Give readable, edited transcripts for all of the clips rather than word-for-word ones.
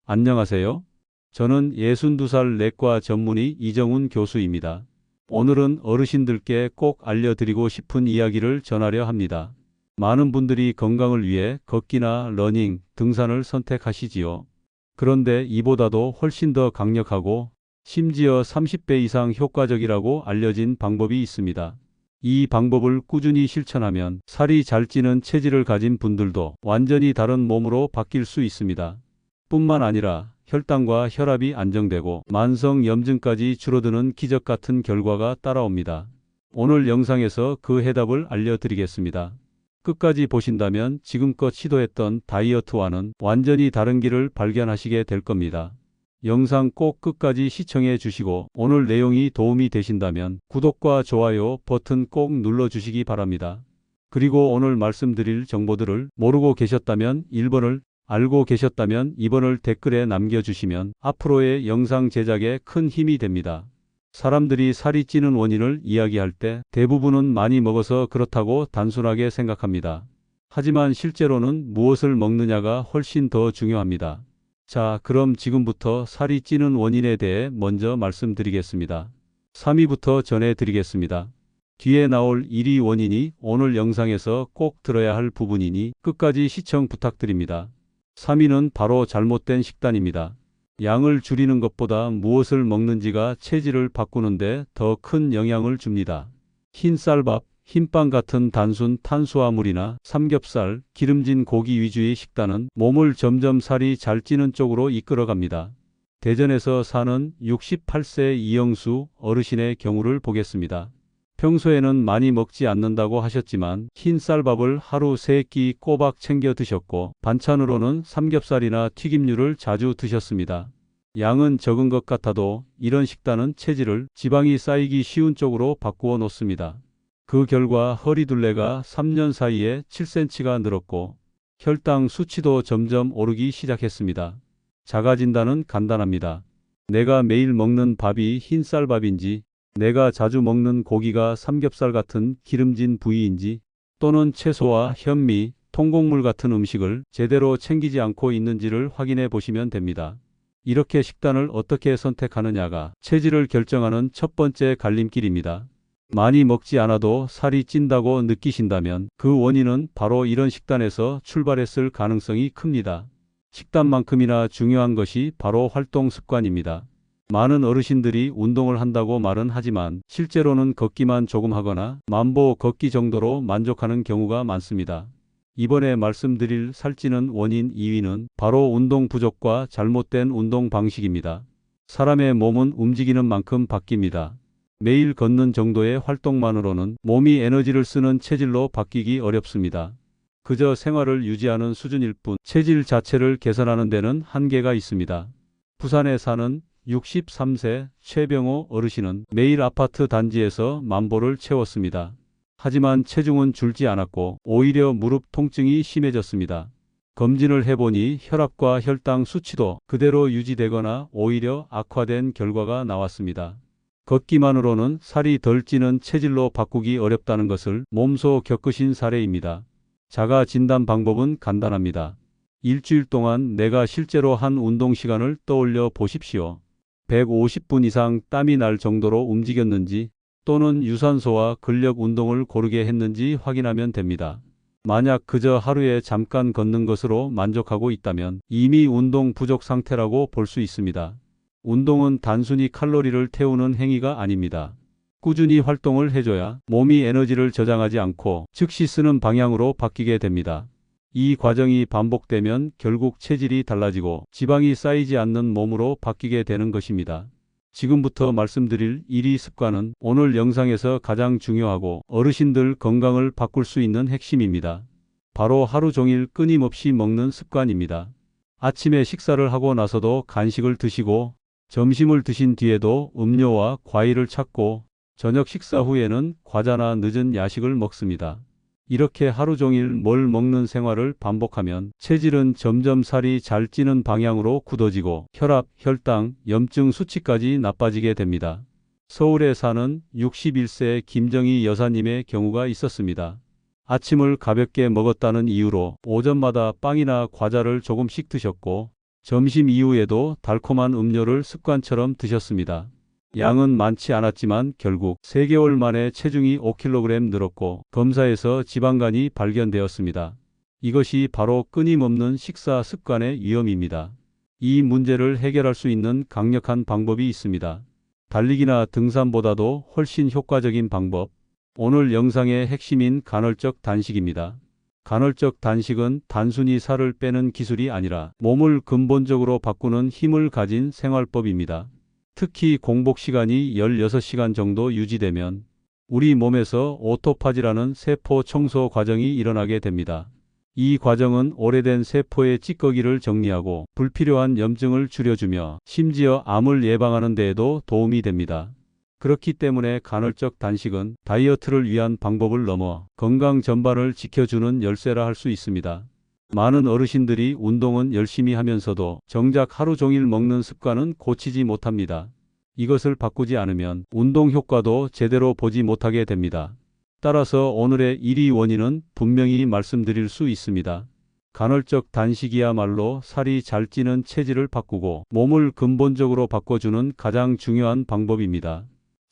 안녕하세요. 저는 62살 내과 전문의 이정훈 교수입니다. 오늘은 어르신들께 꼭 알려드리고 싶은 이야기를 전하려 합니다. 많은 분들이 건강을 위해 걷기나 러닝, 등산을 선택하시지요. 그런데 이보다도 훨씬 더 강력하고 심지어 30배 이상 효과적이라고 알려진 방법이 있습니다. 이 방법을 꾸준히 실천하면 살이 잘 찌는 체질을 가진 분들도 완전히 다른 몸으로 바뀔 수 있습니다. 뿐만 아니라 혈당과 혈압이 안정되고 만성 염증까지 줄어드는 기적 같은 결과가 따라옵니다. 오늘 영상에서 그 해답을 알려드리겠습니다. 끝까지 보신다면 지금껏 시도했던 다이어트와는 완전히 다른 길을 발견하시게 될 겁니다. 영상 꼭 끝까지 시청해 주시고 오늘 내용이 도움이 되신다면 구독과 좋아요 버튼 꼭 눌러주시기 바랍니다. 그리고 오늘 말씀드릴 정보들을 모르고 계셨다면 1번을, 알고 계셨다면 2번을 댓글에 남겨주시면 앞으로의 영상 제작에 큰 힘이 됩니다. 사람들이 살이 찌는 원인을 이야기할 때 대부분은 많이 먹어서 그렇다고 단순하게 생각합니다. 하지만 실제로는 무엇을 먹느냐가 훨씬 더 중요합니다. 자, 그럼 지금부터 살이 찌는 원인에 대해 먼저 말씀드리겠습니다. 3위부터 전해드리겠습니다. 뒤에 나올 1위 원인이 오늘 영상에서 꼭 들어야 할 부분이니 끝까지 시청 부탁드립니다. 3위는 바로 잘못된 식단입니다. 양을 줄이는 것보다 무엇을 먹는지가 체질을 바꾸는데 더 큰 영향을 줍니다. 흰 쌀밥, 흰빵 같은 단순 탄수화물이나 삼겹살, 기름진 고기 위주의 식단은 몸을 점점 살이 잘 찌는 쪽으로 이끌어갑니다. 대전에서 사는 68세 이영수 어르신의 경우를 보겠습니다. 평소에는 많이 먹지 않는다고 하셨지만 흰 쌀밥을 하루 3끼 꼬박 챙겨 드셨고 반찬으로는 삼겹살이나 튀김류를 자주 드셨습니다. 양은 적은 것 같아도 이런 식단은 체질을 지방이 쌓이기 쉬운 쪽으로 바꾸어 놓습니다. 그 결과 허리둘레가 3년 사이에 7cm가 늘었고 혈당 수치도 점점 오르기 시작했습니다. 자가 진단은 간단합니다. 내가 매일 먹는 밥이 흰 쌀밥인지, 내가 자주 먹는 고기가 삼겹살 같은 기름진 부위인지, 또는 채소와 현미, 통곡물 같은 음식을 제대로 챙기지 않고 있는지를 확인해 보시면 됩니다. 이렇게 식단을 어떻게 선택하느냐가 체질을 결정하는 첫 번째 갈림길입니다. 많이 먹지 않아도 살이 찐다고 느끼신다면 그 원인은 바로 이런 식단에서 출발했을 가능성이 큽니다. 식단만큼이나 중요한 것이 바로 활동 습관입니다. 많은 어르신들이 운동을 한다고 말은 하지만 실제로는 걷기만 조금 하거나 만보 걷기 정도로 만족하는 경우가 많습니다. 이번에 말씀드릴 살찌는 원인 2위는 바로 운동 부족과 잘못된 운동 방식입니다. 사람의 몸은 움직이는 만큼 바뀝니다. 매일 걷는 정도의 활동만으로는 몸이 에너지를 쓰는 체질로 바뀌기 어렵습니다. 그저 생활을 유지하는 수준일 뿐 체질 자체를 개선하는 데는 한계가 있습니다. 부산에 사는 63세 최병호 어르신은 매일 아파트 단지에서 만보를 채웠습니다. 하지만 체중은 줄지 않았고 오히려 무릎 통증이 심해졌습니다. 검진을 해보니 혈압과 혈당 수치도 그대로 유지되거나 오히려 악화된 결과가 나왔습니다. 걷기만으로는 살이 덜 찌는 체질로 바꾸기 어렵다는 것을 몸소 겪으신 사례입니다. 자가 진단 방법은 간단합니다. 일주일 동안 내가 실제로 한 운동 시간을 떠올려 보십시오. 150분 이상 땀이 날 정도로 움직였는지 또는 유산소와 근력 운동을 고르게 했는지 확인하면 됩니다. 만약 그저 하루에 잠깐 걷는 것으로 만족하고 있다면 이미 운동 부족 상태라고 볼 수 있습니다. 운동은 단순히 칼로리를 태우는 행위가 아닙니다. 꾸준히 활동을 해줘야 몸이 에너지를 저장하지 않고 즉시 쓰는 방향으로 바뀌게 됩니다. 이 과정이 반복되면 결국 체질이 달라지고 지방이 쌓이지 않는 몸으로 바뀌게 되는 것입니다. 지금부터 말씀드릴 1위 습관은 오늘 영상에서 가장 중요하고 어르신들 건강을 바꿀 수 있는 핵심입니다. 바로 하루 종일 끊임없이 먹는 습관입니다. 아침에 식사를 하고 나서도 간식을 드시고 점심을 드신 뒤에도 음료와 과일을 찾고 저녁 식사 후에는 과자나 늦은 야식을 먹습니다. 이렇게 하루 종일 뭘 먹는 생활을 반복하면 체질은 점점 살이 잘 찌는 방향으로 굳어지고 혈압, 혈당, 염증 수치까지 나빠지게 됩니다. 서울에 사는 61세 김정희 여사님의 경우가 있었습니다. 아침을 가볍게 먹었다는 이유로 오전마다 빵이나 과자를 조금씩 드셨고 점심 이후에도 달콤한 음료를 습관처럼 드셨습니다. 양은 많지 않았지만 결국 3개월 만에 체중이 5kg 늘었고 검사에서 지방간이 발견되었습니다. 이것이 바로 끊임없는 식사 습관의 위험입니다. 이 문제를 해결할 수 있는 강력한 방법이 있습니다. 달리기나 등산보다도 훨씬 효과적인 방법. 오늘 영상의 핵심인 간헐적 단식입니다. 간헐적 단식은 단순히 살을 빼는 기술이 아니라 몸을 근본적으로 바꾸는 힘을 가진 생활법입니다. 특히 공복 시간이 16시간 정도 유지되면 우리 몸에서 오토파지라는 세포 청소 과정이 일어나게 됩니다. 이 과정은 오래된 세포의 찌꺼기를 정리하고 불필요한 염증을 줄여주며 심지어 암을 예방하는 데에도 도움이 됩니다. 그렇기 때문에 간헐적 단식은 다이어트를 위한 방법을 넘어 건강 전반을 지켜주는 열쇠라 할 수 있습니다. 많은 어르신들이 운동은 열심히 하면서도 정작 하루 종일 먹는 습관은 고치지 못합니다. 이것을 바꾸지 않으면 운동 효과도 제대로 보지 못하게 됩니다. 따라서 오늘의 1위 원인은 분명히 말씀드릴 수 있습니다. 간헐적 단식이야말로 살이 잘 찌는 체질을 바꾸고 몸을 근본적으로 바꿔주는 가장 중요한 방법입니다.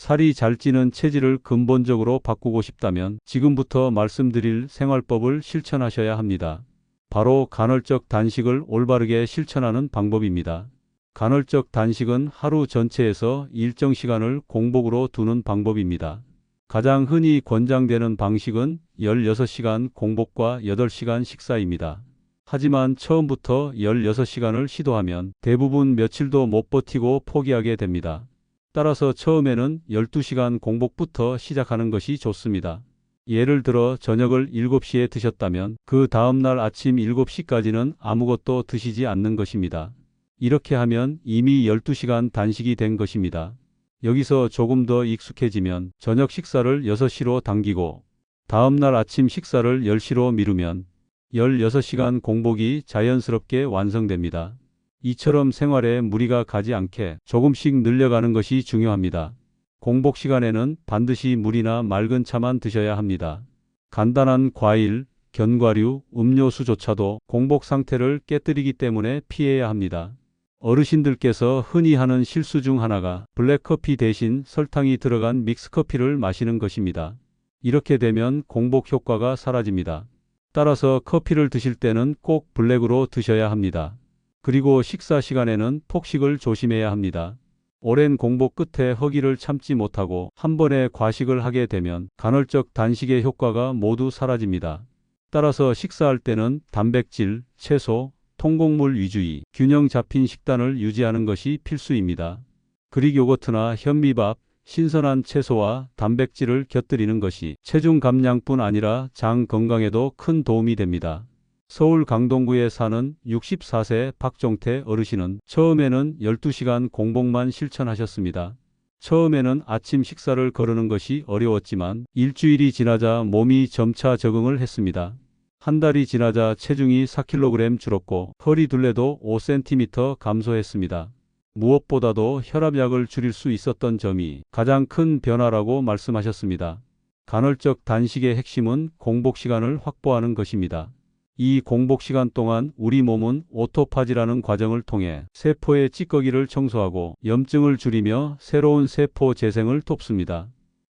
살이 잘 찌는 체질을 근본적으로 바꾸고 싶다면 지금부터 말씀드릴 생활법을 실천하셔야 합니다. 바로 간헐적 단식을 올바르게 실천하는 방법입니다. 간헐적 단식은 하루 전체에서 일정 시간을 공복으로 두는 방법입니다. 가장 흔히 권장되는 방식은 16시간 공복과 8시간 식사입니다. 하지만 처음부터 16시간을 시도하면 대부분 며칠도 못 버티고 포기하게 됩니다. 따라서 처음에는 12시간 공복부터 시작하는 것이 좋습니다. 예를 들어 저녁을 7시에 드셨다면 그 다음날 아침 7시까지는 아무것도 드시지 않는 것입니다. 이렇게 하면 이미 12시간 단식이 된 것입니다. 여기서 조금 더 익숙해지면 저녁 식사를 6시로 당기고 다음날 아침 식사를 10시로 미루면 16시간 공복이 자연스럽게 완성됩니다. 이처럼 생활에 무리가 가지 않게 조금씩 늘려가는 것이 중요합니다. 공복 시간에는 반드시 물이나 맑은 차만 드셔야 합니다. 간단한 과일, 견과류, 음료수조차도 공복 상태를 깨뜨리기 때문에 피해야 합니다. 어르신들께서 흔히 하는 실수 중 하나가 블랙커피 대신 설탕이 들어간 믹스커피를 마시는 것입니다. 이렇게 되면 공복 효과가 사라집니다. 따라서 커피를 드실 때는 꼭 블랙으로 드셔야 합니다. 그리고 식사 시간에는 폭식을 조심해야 합니다. 오랜 공복 끝에 허기를 참지 못하고 한 번에 과식을 하게 되면 간헐적 단식의 효과가 모두 사라집니다. 따라서 식사할 때는 단백질, 채소, 통곡물 위주의 균형 잡힌 식단을 유지하는 것이 필수입니다. 그릭 요거트나 현미밥, 신선한 채소와 단백질을 곁들이는 것이 체중 감량뿐 아니라 장 건강에도 큰 도움이 됩니다. 서울 강동구에 사는 64세 박종태 어르신은 처음에는 12시간 공복만 실천하셨습니다. 처음에는 아침 식사를 거르는 것이 어려웠지만 일주일이 지나자 몸이 점차 적응을 했습니다. 한 달이 지나자 체중이 4kg 줄었고 허리 둘레도 5cm 감소했습니다. 무엇보다도 혈압약을 줄일 수 있었던 점이 가장 큰 변화라고 말씀하셨습니다. 간헐적 단식의 핵심은 공복 시간을 확보하는 것입니다. 이 공복 시간 동안 우리 몸은 오토파지라는 과정을 통해 세포의 찌꺼기를 청소하고 염증을 줄이며 새로운 세포 재생을 돕습니다.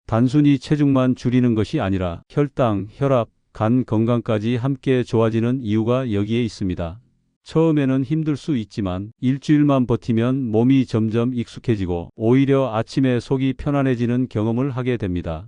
단순히 체중만 줄이는 것이 아니라 혈당, 혈압, 간 건강까지 함께 좋아지는 이유가 여기에 있습니다. 처음에는 힘들 수 있지만 일주일만 버티면 몸이 점점 익숙해지고 오히려 아침에 속이 편안해지는 경험을 하게 됩니다.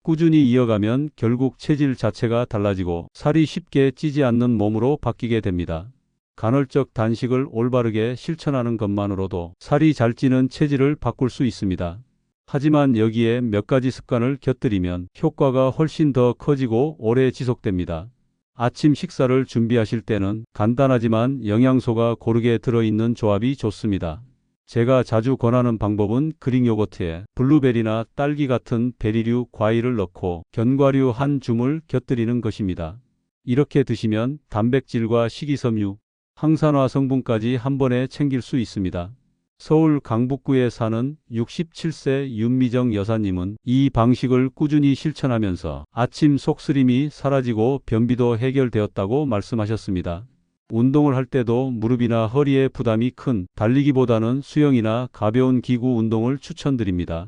꾸준히 이어가면 결국 체질 자체가 달라지고 살이 쉽게 찌지 않는 몸으로 바뀌게 됩니다. 간헐적 단식을 올바르게 실천하는 것만으로도 살이 잘 찌는 체질을 바꿀 수 있습니다. 하지만 여기에 몇 가지 습관을 곁들이면 효과가 훨씬 더 커지고 오래 지속됩니다. 아침 식사를 준비하실 때는 간단하지만 영양소가 고르게 들어있는 조합이 좋습니다. 제가 자주 권하는 방법은 그릭 요거트에 블루베리나 딸기 같은 베리류 과일을 넣고 견과류 한 줌을 곁들이는 것입니다. 이렇게 드시면 단백질과 식이섬유, 항산화 성분까지 한 번에 챙길 수 있습니다. 서울 강북구에 사는 67세 윤미정 여사님은 이 방식을 꾸준히 실천하면서 아침 속쓰림이 사라지고 변비도 해결되었다고 말씀하셨습니다. 운동을 할 때도 무릎이나 허리에 부담이 큰 달리기보다는 수영이나 가벼운 기구 운동을 추천드립니다.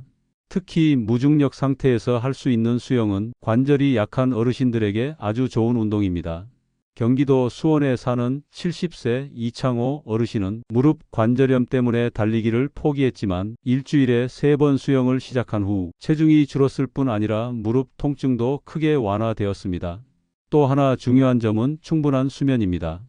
특히 무중력 상태에서 할 수 있는 수영은 관절이 약한 어르신들에게 아주 좋은 운동입니다. 경기도 수원에 사는 70세 이창호 어르신은 무릎 관절염 때문에 달리기를 포기했지만 일주일에 3번 수영을 시작한 후 체중이 줄었을 뿐 아니라 무릎 통증도 크게 완화되었습니다. 또 하나 중요한 점은 충분한 수면입니다.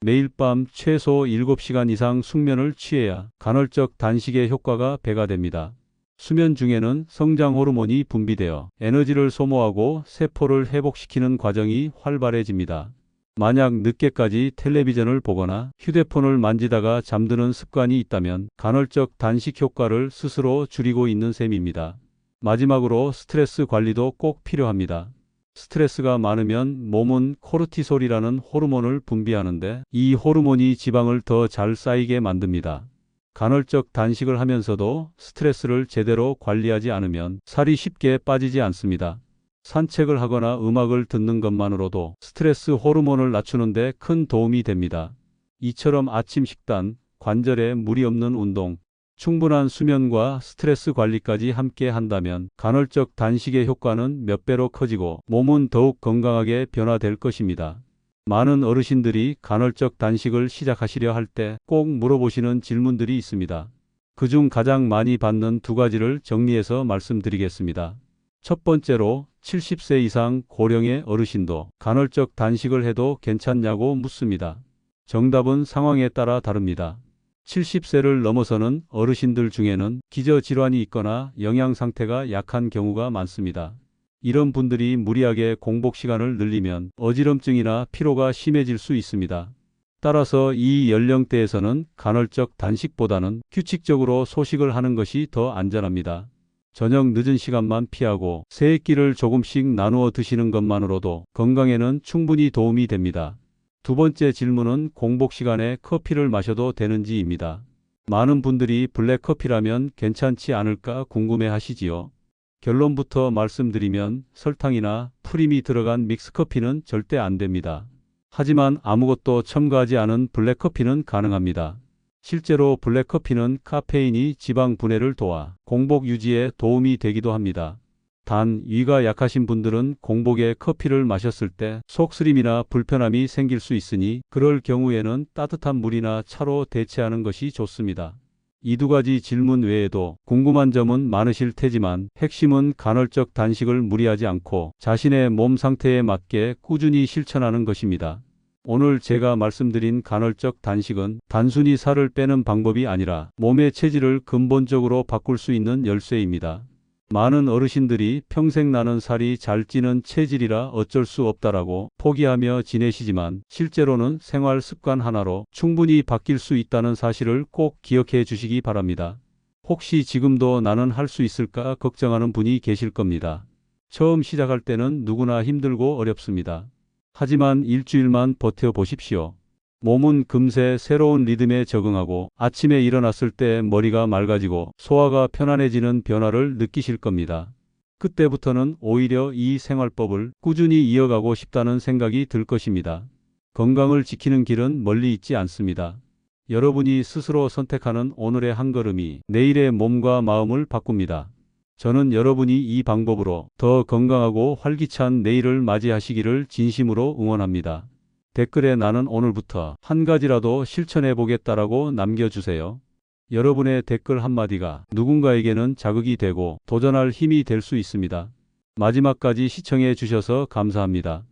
매일 밤 최소 7시간 이상 숙면을 취해야 간헐적 단식의 효과가 배가 됩니다. 수면 중에는 성장 호르몬이 분비되어 에너지를 소모하고 세포를 회복시키는 과정이 활발해집니다. 만약 늦게까지 텔레비전을 보거나 휴대폰을 만지다가 잠드는 습관이 있다면 간헐적 단식 효과를 스스로 줄이고 있는 셈입니다. 마지막으로 스트레스 관리도 꼭 필요합니다. 스트레스가 많으면 몸은 코르티솔이라는 호르몬을 분비하는데 이 호르몬이 지방을 더 잘 쌓이게 만듭니다. 간헐적 단식을 하면서도 스트레스를 제대로 관리하지 않으면 살이 쉽게 빠지지 않습니다. 산책을 하거나 음악을 듣는 것만으로도 스트레스 호르몬을 낮추는 데 큰 도움이 됩니다. 이처럼 아침 식단, 관절에 무리 없는 운동, 충분한 수면과 스트레스 관리까지 함께 한다면 간헐적 단식의 효과는 몇 배로 커지고 몸은 더욱 건강하게 변화될 것입니다. 많은 어르신들이 간헐적 단식을 시작하시려 할 때 꼭 물어보시는 질문들이 있습니다. 그중 가장 많이 받는 2가지를 정리해서 말씀드리겠습니다. 첫 번째로 70세 이상 고령의 어르신도 간헐적 단식을 해도 괜찮냐고 묻습니다. 정답은 상황에 따라 다릅니다. 70세를 넘어서는 어르신들 중에는 기저질환이 있거나 영양 상태가 약한 경우가 많습니다. 이런 분들이 무리하게 공복 시간을 늘리면 어지럼증이나 피로가 심해질 수 있습니다. 따라서 이 연령대에서는 간헐적 단식보다는 규칙적으로 소식을 하는 것이 더 안전합니다. 저녁 늦은 시간만 피하고 세 끼를 조금씩 나누어 드시는 것만으로도 건강에는 충분히 도움이 됩니다. 두 번째 질문은 공복 시간에 커피를 마셔도 되는지입니다. 많은 분들이 블랙커피라면 괜찮지 않을까 궁금해 하시지요. 결론부터 말씀드리면 설탕이나 프림이 들어간 믹스커피는 절대 안 됩니다. 하지만 아무것도 첨가하지 않은 블랙커피는 가능합니다. 실제로 블랙커피는 카페인이 지방 분해를 도와 공복 유지에 도움이 되기도 합니다. 단, 위가 약하신 분들은 공복에 커피를 마셨을 때 속쓰림이나 불편함이 생길 수 있으니 그럴 경우에는 따뜻한 물이나 차로 대체하는 것이 좋습니다. 이 2가지 질문 외에도 궁금한 점은 많으실 테지만 핵심은 간헐적 단식을 무리하지 않고 자신의 몸 상태에 맞게 꾸준히 실천하는 것입니다. 오늘 제가 말씀드린 간헐적 단식은 단순히 살을 빼는 방법이 아니라 몸의 체질을 근본적으로 바꿀 수 있는 열쇠입니다. 많은 어르신들이 평생 나는 살이 잘 찌는 체질이라 어쩔 수 없다라고 포기하며 지내시지만 실제로는 생활 습관 하나로 충분히 바뀔 수 있다는 사실을 꼭 기억해 주시기 바랍니다. 혹시 지금도 나는 할 수 있을까 걱정하는 분이 계실 겁니다. 처음 시작할 때는 누구나 힘들고 어렵습니다. 하지만 일주일만 버텨보십시오. 몸은 금세 새로운 리듬에 적응하고 아침에 일어났을 때 머리가 맑아지고 소화가 편안해지는 변화를 느끼실 겁니다. 그때부터는 오히려 이 생활법을 꾸준히 이어가고 싶다는 생각이 들 것입니다. 건강을 지키는 길은 멀리 있지 않습니다. 여러분이 스스로 선택하는 오늘의 한 걸음이 내일의 몸과 마음을 바꿉니다. 저는 여러분이 이 방법으로 더 건강하고 활기찬 내일을 맞이하시기를 진심으로 응원합니다. 댓글에 나는 오늘부터 한 가지라도 실천해 보겠다라고 남겨주세요. 여러분의 댓글 한마디가 누군가에게는 자극이 되고 도전할 힘이 될 수 있습니다. 마지막까지 시청해 주셔서 감사합니다.